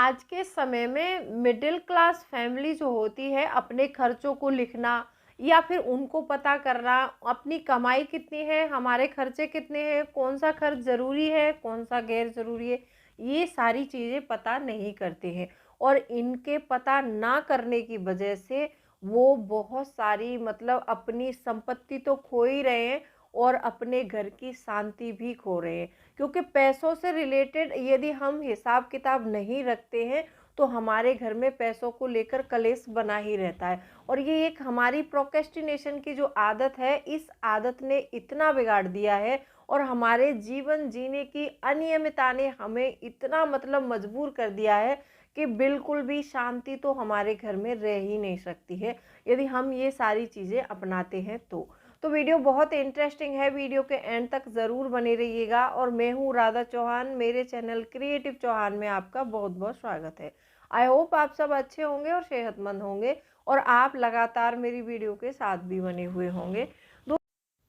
आज के समय में मिडिल क्लास फैमिली जो होती है अपने खर्चों को लिखना या फिर उनको पता करना, अपनी कमाई कितनी है, हमारे खर्चे कितने हैं, कौन सा खर्च ज़रूरी है, कौन सा गैर ज़रूरी है, ये सारी चीज़ें पता नहीं करते हैं। और इनके पता ना करने की वजह से वो बहुत सारी मतलब अपनी संपत्ति तो खो ही रहे हैं और अपने घर की शांति भी खो रहे हैं। क्योंकि पैसों से रिलेटेड यदि हम हिसाब किताब नहीं रखते हैं तो हमारे घर में पैसों को लेकर कलेश बना ही रहता है। और ये एक हमारी प्रोक्रेस्टिनेशन की जो आदत है, इस आदत ने इतना बिगाड़ दिया है और हमारे जीवन जीने की अनियमितता ने हमें इतना मतलब मजबूर कर दिया है कि बिल्कुल भी शांति तो हमारे घर में रह ही नहीं सकती है यदि हम ये सारी चीज़ें अपनाते हैं तो वीडियो बहुत इंटरेस्टिंग है, वीडियो के एंड तक ज़रूर बने रहिएगा। और मैं हूँ राधा चौहान, मेरे चैनल क्रिएटिव चौहान में आपका बहुत बहुत स्वागत है। आई होप आप सब अच्छे होंगे और सेहतमंद होंगे और आप लगातार मेरी वीडियो के साथ भी बने हुए होंगे।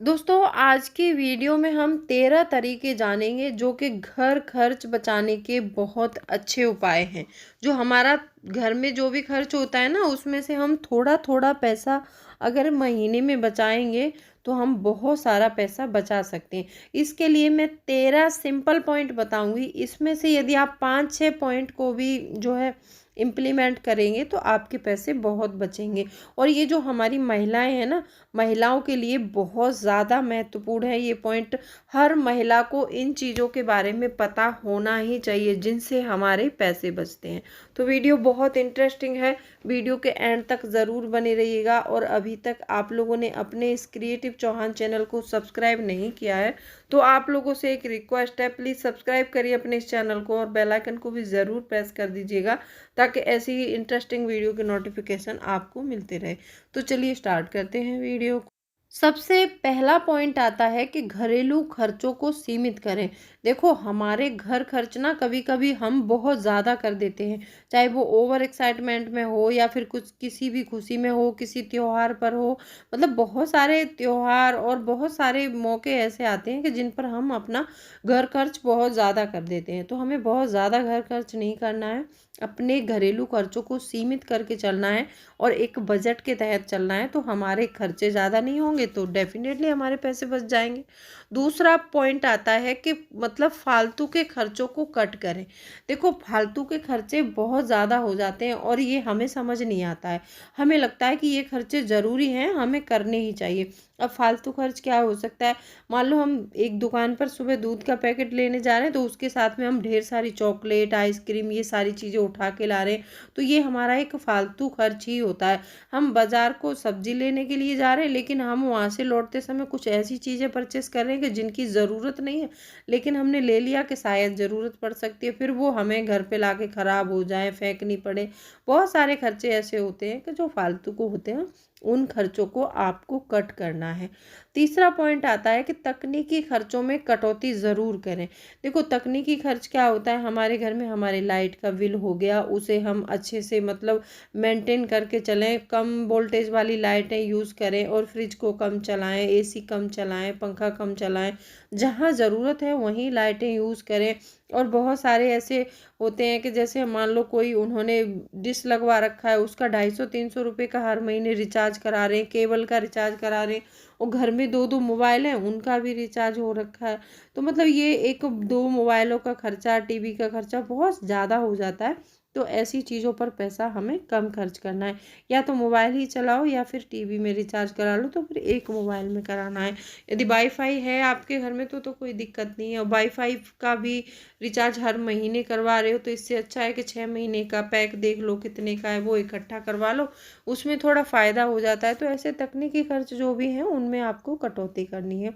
दोस्तों आज की वीडियो में हम 13 तरीके जानेंगे जो कि घर खर्च बचाने के बहुत अच्छे उपाय हैं। जो हमारा घर में जो भी खर्च होता है ना, उसमें से हम थोड़ा थोड़ा पैसा अगर महीने में बचाएंगे तो हम बहुत सारा पैसा बचा सकते हैं। इसके लिए मैं 13 सिंपल पॉइंट बताऊंगी। इसमें से यदि आप 5-6 पॉइंट को भी जो है इम्प्लीमेंट करेंगे तो आपके पैसे बहुत बचेंगे। और ये जो हमारी महिलाएं हैं ना, महिलाओं के लिए बहुत ज़्यादा महत्वपूर्ण है ये पॉइंट। हर महिला को इन चीज़ों के बारे में पता होना ही चाहिए जिनसे हमारे पैसे बचते हैं। तो वीडियो बहुत इंटरेस्टिंग है, वीडियो के एंड तक ज़रूर बने रहिएगा। और अभी तक आप लोगों ने अपने इस क्रिएटिव चौहान चैनल को सब्सक्राइब नहीं किया है तो आप लोगों से एक रिक्वेस्ट है, प्लीज़ सब्सक्राइब करिए अपने इस चैनल को और बेल आइकन को भी ज़रूर प्रेस कर दीजिएगा ताकि ऐसी ही इंटरेस्टिंग वीडियो के नोटिफिकेशन आपको मिलते रहे। तो चलिए स्टार्ट करते हैं वीडियो को। सबसे पहला पॉइंट आता है कि घरेलू खर्चों को सीमित करें। देखो हमारे घर खर्च ना कभी कभी हम बहुत ज़्यादा कर देते हैं, चाहे वो ओवर एक्साइटमेंट में हो या फिर कुछ किसी भी खुशी में हो, किसी त्योहार पर हो। मतलब बहुत सारे त्योहार और बहुत सारे मौके ऐसे आते हैं कि जिन पर हम अपना घर खर्च बहुत ज़्यादा कर देते हैं। तो हमें बहुत ज़्यादा घर खर्च नहीं करना है, अपने घरेलू खर्चों को सीमित करके चलना है और एक बजट के तहत चलना है। तो हमारे खर्चे ज़्यादा नहीं होंगे तो डेफिनेटली हमारे पैसे बच जाएंगे। दूसरा पॉइंट आता है कि मतलब फालतू के खर्चों को कट करें। देखो फालतू के खर्चे बहुत ज़्यादा हो जाते हैं और ये हमें समझ नहीं आता है। हमें लगता है कि ये खर्चे ज़रूरी हैं, हमें करने ही चाहिए। अब फालतू खर्च क्या हो सकता है? मान लो हम एक दुकान पर सुबह दूध का पैकेट लेने जा रहे हैं तो उसके साथ में हम ढेर सारी चॉकलेट, आइसक्रीम, ये सारी चीज़ें उठा के ला रहे हैं, तो ये हमारा एक फालतू खर्च ही होता है। हम बाजार को सब्जी लेने के लिए जा रहे हैं लेकिन हम वहाँ से लौटते समय कुछ ऐसी चीज़ें परचेस कर रहे हैं कि जिनकी ज़रूरत नहीं है, लेकिन हमने ले लिया कि शायद ज़रूरत पड़ सकती है, फिर वो हमें घर पे लाके ख़राब हो जाए, फेंकनी पड़े। बहुत सारे खर्चे ऐसे होते हैं कि जो फालतू को होते हैं, उन खर्चों को आपको कट करना है। तीसरा पॉइंट आता है कि तकनीकी खर्चों में कटौती ज़रूर करें। देखो तकनीकी खर्च क्या होता है, हमारे घर में हमारे लाइट का बिल हो गया, उसे हम अच्छे से मतलब मेंटेन करके चलें, कम वोल्टेज वाली लाइटें यूज़ करें और फ्रिज को कम चलाएं, एसी कम चलाएं, पंखा कम चलाएं। जहाँ ज़रूरत है वहीं लाइटें यूज़ करें। और बहुत सारे ऐसे होते हैं कि जैसे मान लो कोई उन्होंने डिश लगवा रखा है, उसका 250-300 रुपये का हर महीने रिचार्ज करा रहे हैं, केबल का रिचार्ज करा रहे हैं, और घर में 2-2 मोबाइल हैं उनका भी रिचार्ज हो रखा है। तो मतलब ये एक 2 मोबाइलों का खर्चा, टीवी का खर्चा बहुत ज़्यादा हो जाता है। तो ऐसी चीज़ों पर पैसा हमें कम खर्च करना है। या तो मोबाइल ही चलाओ या फिर टीवी में रिचार्ज करा लो, तो फिर एक मोबाइल में कराना है। यदि वाईफाई है आपके घर में तो कोई दिक्कत नहीं है। और वाईफाई का भी रिचार्ज हर महीने करवा रहे हो तो इससे अच्छा है कि 6 महीने का पैक देख लो कितने का है, वो इकट्ठा करवा लो, उसमें थोड़ा फ़ायदा हो जाता है। तो ऐसे तकनीकी खर्च जो भी हैं उनमें आपको कटौती करनी है।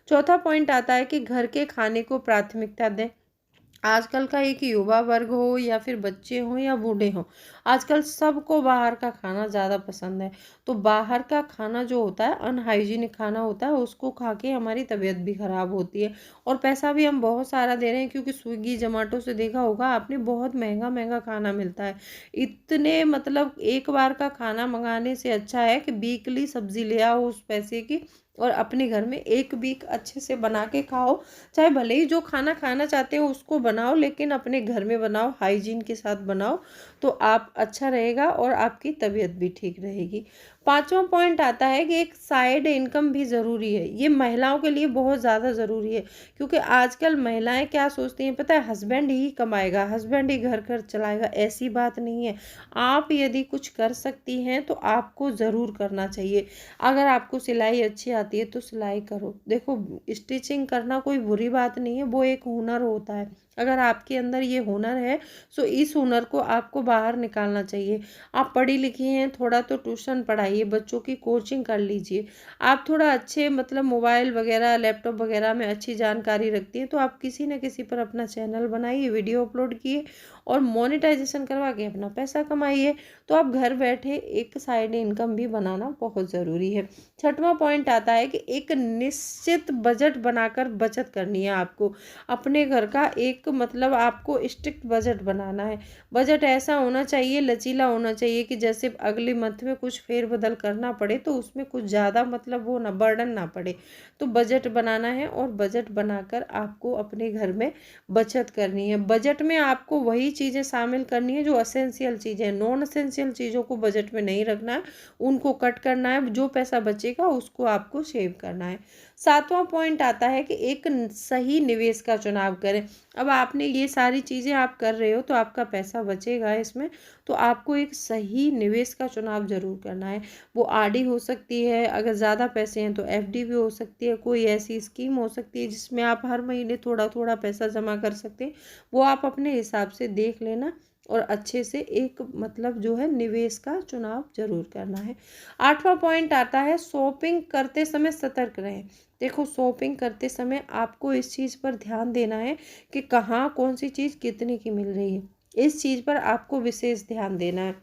चौथा पॉइंट आता है कि घर के खाने को प्राथमिकता दें। आजकल का एक युवा वर्ग हो या फिर बच्चे हों या बूढ़े हों, आजकल सबको बाहर का खाना ज़्यादा पसंद है। तो बाहर का खाना जो होता है, अनहाइजीनिक खाना होता है, उसको खा के हमारी तबीयत भी ख़राब होती है और पैसा भी हम बहुत सारा दे रहे हैं। क्योंकि स्विगी जोमेटो से देखा होगा आपने, बहुत महंगा महंगा खाना मिलता है। इतने मतलब एक बार का खाना मंगाने से अच्छा है कि वीकली सब्जी ले आओ उस पैसे की और अपने घर में एक वीक अच्छे से बना के खाओ। चाहे भले ही जो खाना खाना चाहते हो उसको बनाओ, लेकिन अपने घर में बनाओ, हाइजीन के साथ बनाओ, तो आप अच्छा रहेगा और आपकी तबीयत भी ठीक रहेगी। पांचवा पॉइंट आता है कि एक साइड इनकम भी ज़रूरी है। ये महिलाओं के लिए बहुत ज़्यादा ज़रूरी है, क्योंकि आजकल महिलाएं क्या सोचती हैं पता है, हस्बैंड ही कमाएगा, हस्बैंड ही घर चलाएगा। ऐसी बात नहीं है। आप यदि कुछ कर सकती हैं तो आपको ज़रूर करना चाहिए। अगर आपको सिलाई अच्छी आती है तो सिलाई करो। देखो, स्टिचिंग करना कोई बुरी बात नहीं है, वो एक हुनर होता है। अगर आपके अंदर ये हुनर है तो इस हुनर को आपको बाहर निकालना चाहिए। आप पढ़ी लिखी हैं, थोड़ा तो ट्यूशन पढ़ाइए, बच्चों की कोचिंग कर लीजिए। आप थोड़ा अच्छे मतलब मोबाइल वगैरह लैपटॉप वगैरह में अच्छी जानकारी रखती हैं, तो आप किसी न किसी पर अपना चैनल बनाइए, वीडियो अपलोड किए और मोनेटाइजेशन करवा के अपना पैसा कमाइए। तो आप घर बैठे एक साइड इनकम भी बनाना बहुत ज़रूरी है। छठवां पॉइंट आता है कि एक निश्चित बजट बनाकर बचत करनी है आपको। अपने घर का एक मतलब आपको स्ट्रिक्ट बजट बनाना है। बजट ऐसा होना चाहिए, लचीला होना चाहिए कि जैसे अगले मंथ में कुछ फेरबदल करना पड़े तो उसमें कुछ ज़्यादा मतलब वो ना बर्डन ना पड़े। तो बजट बनाना है और बजट बनाकर आपको अपने घर में बचत करनी है। बजट में आपको वही चीज़ें शामिल करनी है जो असेंशियल चीज़ें हैं। नॉन असेंशियल चीज़ों को बजट में नहीं रखना है, उनको कट करना है। जो पैसा बचेगा उसको आपको सेव करना है। सातवां पॉइंट आता है कि एक सही निवेश का चुनाव करें। अब आपने ये सारी चीज़ें आप कर रहे हो तो आपका पैसा बचेगा इसमें, तो आपको एक सही निवेश का चुनाव ज़रूर करना है। वो आरडी हो सकती है, अगर ज़्यादा पैसे हैं तो एफडी भी हो सकती है, कोई ऐसी स्कीम हो सकती है जिसमें आप हर महीने थोड़ा थोड़ा पैसा जमा कर सकते हैं। वो आप अपने हिसाब से देख लेना और अच्छे से एक मतलब जो है निवेश का चुनाव जरूर करना है। आठवां पॉइंट आता है शॉपिंग करते समय सतर्क रहें। देखो, शॉपिंग करते समय आपको इस चीज़ पर ध्यान देना है कि कहाँ कौन सी चीज़ कितने की मिल रही है। इस चीज़ पर आपको विशेष ध्यान देना है,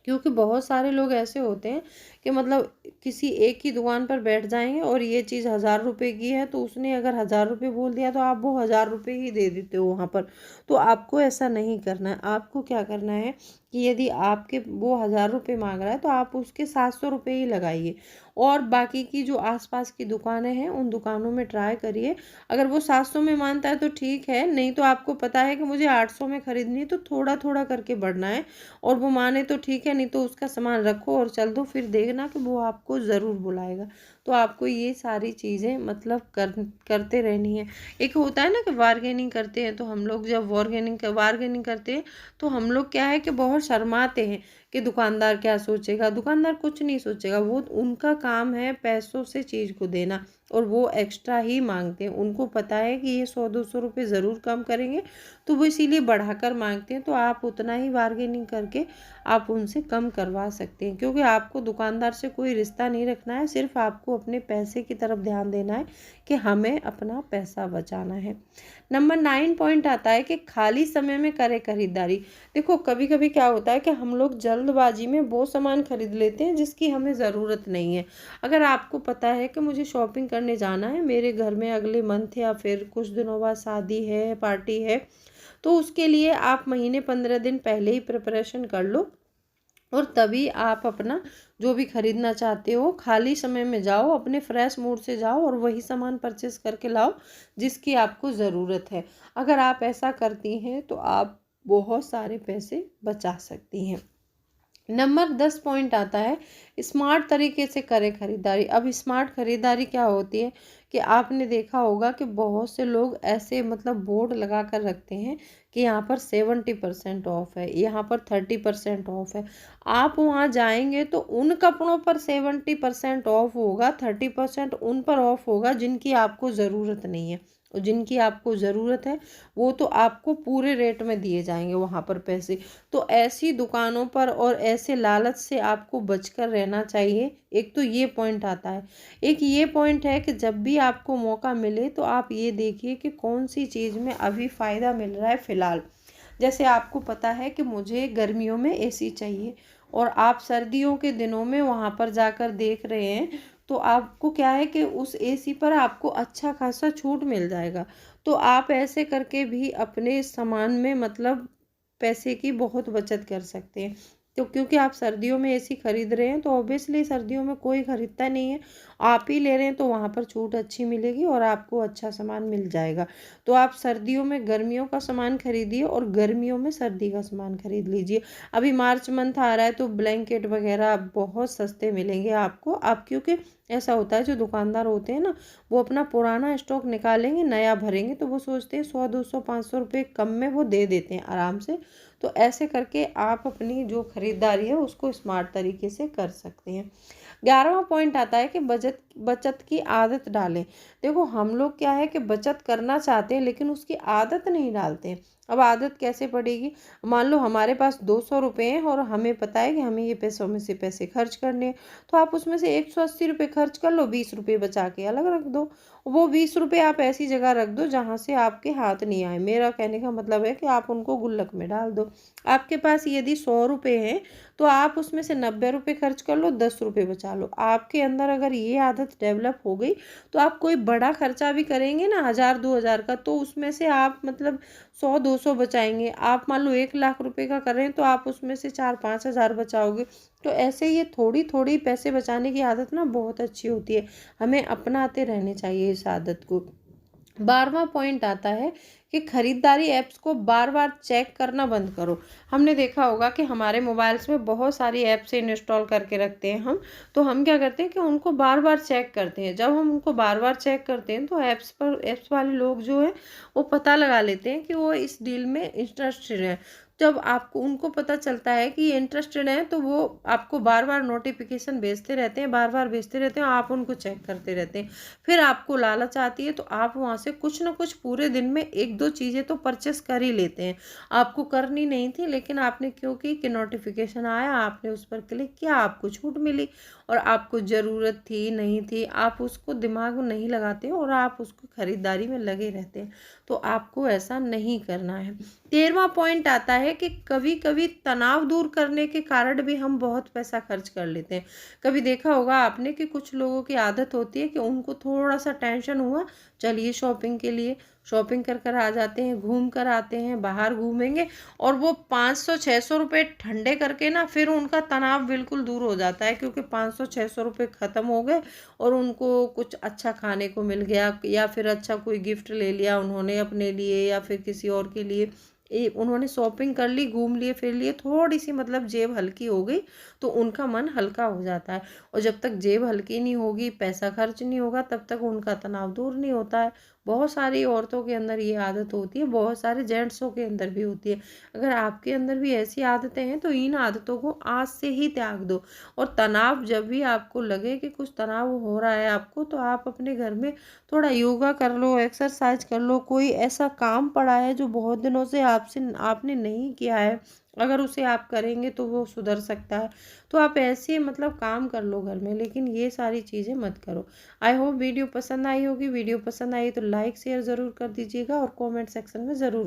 क्योंकि बहुत सारे लोग ऐसे होते हैं कि मतलब किसी एक ही दुकान पर बैठ जाएंगे और ये चीज़ 1000 रुपये की है तो उसने अगर 1000 रुपये बोल दिया तो आप वो 1000 रुपये ही दे देते हो वहाँ पर। तो आपको ऐसा नहीं करना है। आपको क्या करना है कि यदि आपके वो 1000 रुपये मांग रहा है तो आप उसके 700 रुपये ही लगाइए, और बाकी की जो आसपास की दुकानें हैं उन दुकानों में ट्राई करिए। अगर वो 700 में मानता है तो ठीक है, नहीं तो आपको पता है कि मुझे 800 में खरीदनी है तो थोड़ा थोड़ा करके बढ़ना है। और वो माने तो ठीक है, नहीं तो उसका सामान रखो और चल दो, फिर देखना कि वो आपको ज़रूर बुलाएगा। तो आपको ये सारी चीज़ें मतलब करते रहनी है। एक होता है ना कि बार्गेनिंग करते हैं, तो हम लोग जब बार्गेनिंग करते हैं तो हम लोग क्या है कि बहुत शर्माते हैं कि दुकानदार क्या सोचेगा। दुकानदार कुछ नहीं सोचेगा, वो उनका काम है पैसों से चीज़ को देना, और वो एक्स्ट्रा ही मांगते हैं। उनको पता है कि ये 100-200 रुपये ज़रूर कम करेंगे, तो वो इसीलिए बढ़ाकर मांगते हैं। तो आप उतना ही बार्गेनिंग करके आप उनसे कम करवा सकते हैं, क्योंकि आपको दुकानदार से कोई रिश्ता नहीं रखना है, सिर्फ आपको अपने पैसे की तरफ ध्यान देना है कि हमें अपना पैसा बचाना है। नंबर 9 पॉइंट आता है कि खाली समय में करें खरीदारी। देखो, कभी कभी क्या होता है कि हम लोग जल्दबाजी में वो सामान खरीद लेते हैं जिसकी हमें ज़रूरत नहीं है। अगर आपको पता है कि मुझे शॉपिंग करने जाना है, मेरे घर में अगले मंथ या फिर कुछ दिनों बाद शादी है, पार्टी है, तो उसके लिए आप महीने 15 दिन पहले ही प्रिपरेशन कर लो और तभी आप अपना जो भी खरीदना चाहते हो खाली समय में जाओ, अपने फ्रेश मूड से जाओ और वही सामान परचेस करके लाओ जिसकी आपको ज़रूरत है। अगर आप ऐसा करती हैं तो आप बहुत सारे पैसे बचा सकती हैं। नंबर 10 पॉइंट आता है स्मार्ट तरीके से करें खरीदारी। अब स्मार्ट खरीदारी क्या होती है कि आपने देखा होगा कि बहुत से लोग ऐसे मतलब बोर्ड लगा कर रखते हैं कि यहाँ पर 70% ऑफ है, यहाँ पर 30% ऑफ है। आप वहाँ जाएंगे तो उन कपड़ों पर 70% ऑफ होगा, 30% उन पर ऑफ होगा जिनकी आपको ज़रूरत नहीं है, और जिनकी आपको ज़रूरत है वो तो आपको पूरे रेट में दिए जाएंगे वहाँ पर पैसे। तो ऐसी दुकानों पर और ऐसे लालच से आपको बचकर रहना चाहिए। एक तो ये पॉइंट आता है। एक ये पॉइंट है कि जब भी आपको मौका मिले तो आप ये देखिए कि कौन सी चीज़ में अभी फ़ायदा मिल रहा है फ़िलहाल। जैसे आपको पता है कि मुझे गर्मियों में एसी चाहिए और आप सर्दियों के दिनों में वहाँ पर जाकर देख रहे हैं, तो आपको क्या है कि उस एसी पर आपको अच्छा खासा छूट मिल जाएगा। तो आप ऐसे करके भी अपने सामान में मतलब पैसे की बहुत बचत कर सकते हैं। तो क्योंकि आप सर्दियों में एसी खरीद रहे हैं तो ऑब्वियसली सर्दियों में कोई खरीदता नहीं है, आप ही ले रहे हैं तो वहाँ पर छूट अच्छी मिलेगी और आपको अच्छा सामान मिल जाएगा। तो आप सर्दियों में गर्मियों का सामान खरीदिए और गर्मियों में सर्दी का सामान खरीद लीजिए। अभी मार्च मंथ आ रहा है तो ब्लैंकेट वगैरह बहुत सस्ते मिलेंगे आपको। आप क्योंकि ऐसा होता है जो दुकानदार होते हैं ना, वो अपना पुराना स्टॉक निकालेंगे, नया भरेंगे, तो वो सोचते हैं 100 200 500 रुपये कम में वो दे देते हैं आराम से। तो ऐसे करके आप अपनी जो खरीदारी है उसको स्मार्ट तरीके से कर सकते हैं। 11वां पॉइंट आता है कि बचत की आदत डालें। देखो हम लोग क्या है कि बचत करना चाहते हैं लेकिन उसकी आदत नहीं डालते हैं। अब आदत कैसे पड़ेगी? मान लो हमारे पास 200 रुपये हैं और हमें पता है कि हमें ये पैसों में से पैसे खर्च करने हैं, तो आप उसमें से 180 रुपये खर्च कर लो, 20 रुपये बचा के अलग रख दो। वो 20 रुपये आप ऐसी जगह रख दो जहाँ से आपके हाथ नहीं आए। मेरा कहने का मतलब है कि आप उनको गुल्लक में डाल दो। आपके पास यदि 100 रुपये हैं तो आप उसमें से 90 रुपये खर्च कर लो, 10 रुपये बचा लो। आपके अंदर अगर ये आदत डेवलप हो गई तो आप कोई बड़ा खर्चा भी करेंगे ना 1000 2000 का, तो उसमें से आप मतलब 100 200 बचाएंगे। आप मान लो 1 लाख रुपए का कर रहे हैं तो आप उसमें से 4 5 हज़ार बचाओगे। तो ऐसे ये थोड़ी थोड़ी पैसे बचाने की आदत ना बहुत अच्छी होती है, हमें अपनाते रहने चाहिए इस आदत को। 12वां पॉइंट आता है कि खरीदारी ऐप्स को बार बार चेक करना बंद करो। हमने देखा होगा कि हमारे मोबाइल्स में बहुत सारी ऐप्स इंस्टॉल करके रखते हैं हम, तो हम क्या करते हैं कि उनको बार बार चेक करते हैं। जब हम उनको बार बार चेक करते हैं तो ऐप्स वाले लोग जो है वो पता लगा लेते हैं कि वो इस डील में इंटरेस्टेड है। जब आपको उनको पता चलता है कि ये इंटरेस्टेड है तो वो आपको बार बार नोटिफिकेशन भेजते रहते हैं, बार बार भेजते रहते हैं, आप उनको चेक करते रहते हैं। फिर आपको लालच आती है तो आप वहाँ से कुछ ना कुछ पूरे दिन में 1 2 चीज़ें तो परचेस कर ही लेते हैं। आपको करनी नहीं थी लेकिन आपने क्यों की कि नोटिफिकेशन आया, आपने उस पर क्लिक किया, आपको छूट मिली और आपको ज़रूरत थी नहीं थी आप उसको दिमाग में नहीं लगाते और आप उसको खरीदारी में लगे रहते हैं। तो आपको ऐसा नहीं करना है। 13वां पॉइंट आता है कि कभी कभी तनाव दूर करने के कारण भी हम बहुत पैसा खर्च कर लेते हैं। कभी देखा होगा आपने कि कुछ लोगों की आदत होती है कि उनको थोड़ा सा टेंशन हुआ, चलिए शॉपिंग के लिए, शॉपिंग कर कर आ जाते हैं, घूम कर आते हैं, बाहर घूमेंगे और वो 500 600 रुपये ठंडे करके ना फिर उनका तनाव बिल्कुल दूर हो जाता है, क्योंकि 500 600 रुपये ख़त्म हो गए और उनको कुछ अच्छा खाने को मिल गया या फिर अच्छा कोई गिफ्ट ले लिया उन्होंने अपने लिए या फिर किसी और के लिए। उन्होंने शॉपिंग कर ली, घूम लिए फिर लिए, थोड़ी सी मतलब जेब हल्की हो गई तो उनका मन हल्का हो जाता है। और जब तक जेब हल्की नहीं होगी, पैसा खर्च नहीं होगा, तब तक उनका तनाव दूर नहीं होता है। बहुत सारी औरतों के अंदर ये आदत होती है, बहुत सारे जेंट्सों के अंदर भी होती है। अगर आपके अंदर भी ऐसी आदतें हैं तो इन आदतों को आज से ही त्याग दो। और तनाव जब भी आपको लगे कि कुछ तनाव हो रहा है आपको, तो आप अपने घर में थोड़ा योगा कर लो, एक्सरसाइज कर लो, कोई ऐसा काम पड़ा है जो बहुत दिनों से आपसे आपने नहीं किया है, अगर उसे आप करेंगे तो वो सुधर सकता है। तो आप ऐसे मतलब काम कर लो घर में, लेकिन ये सारी चीज़ें मत करो। आई होप वीडियो पसंद आई होगी। वीडियो पसंद आई तो लाइक शेयर ज़रूर कर दीजिएगा और कमेंट सेक्शन में ज़रूर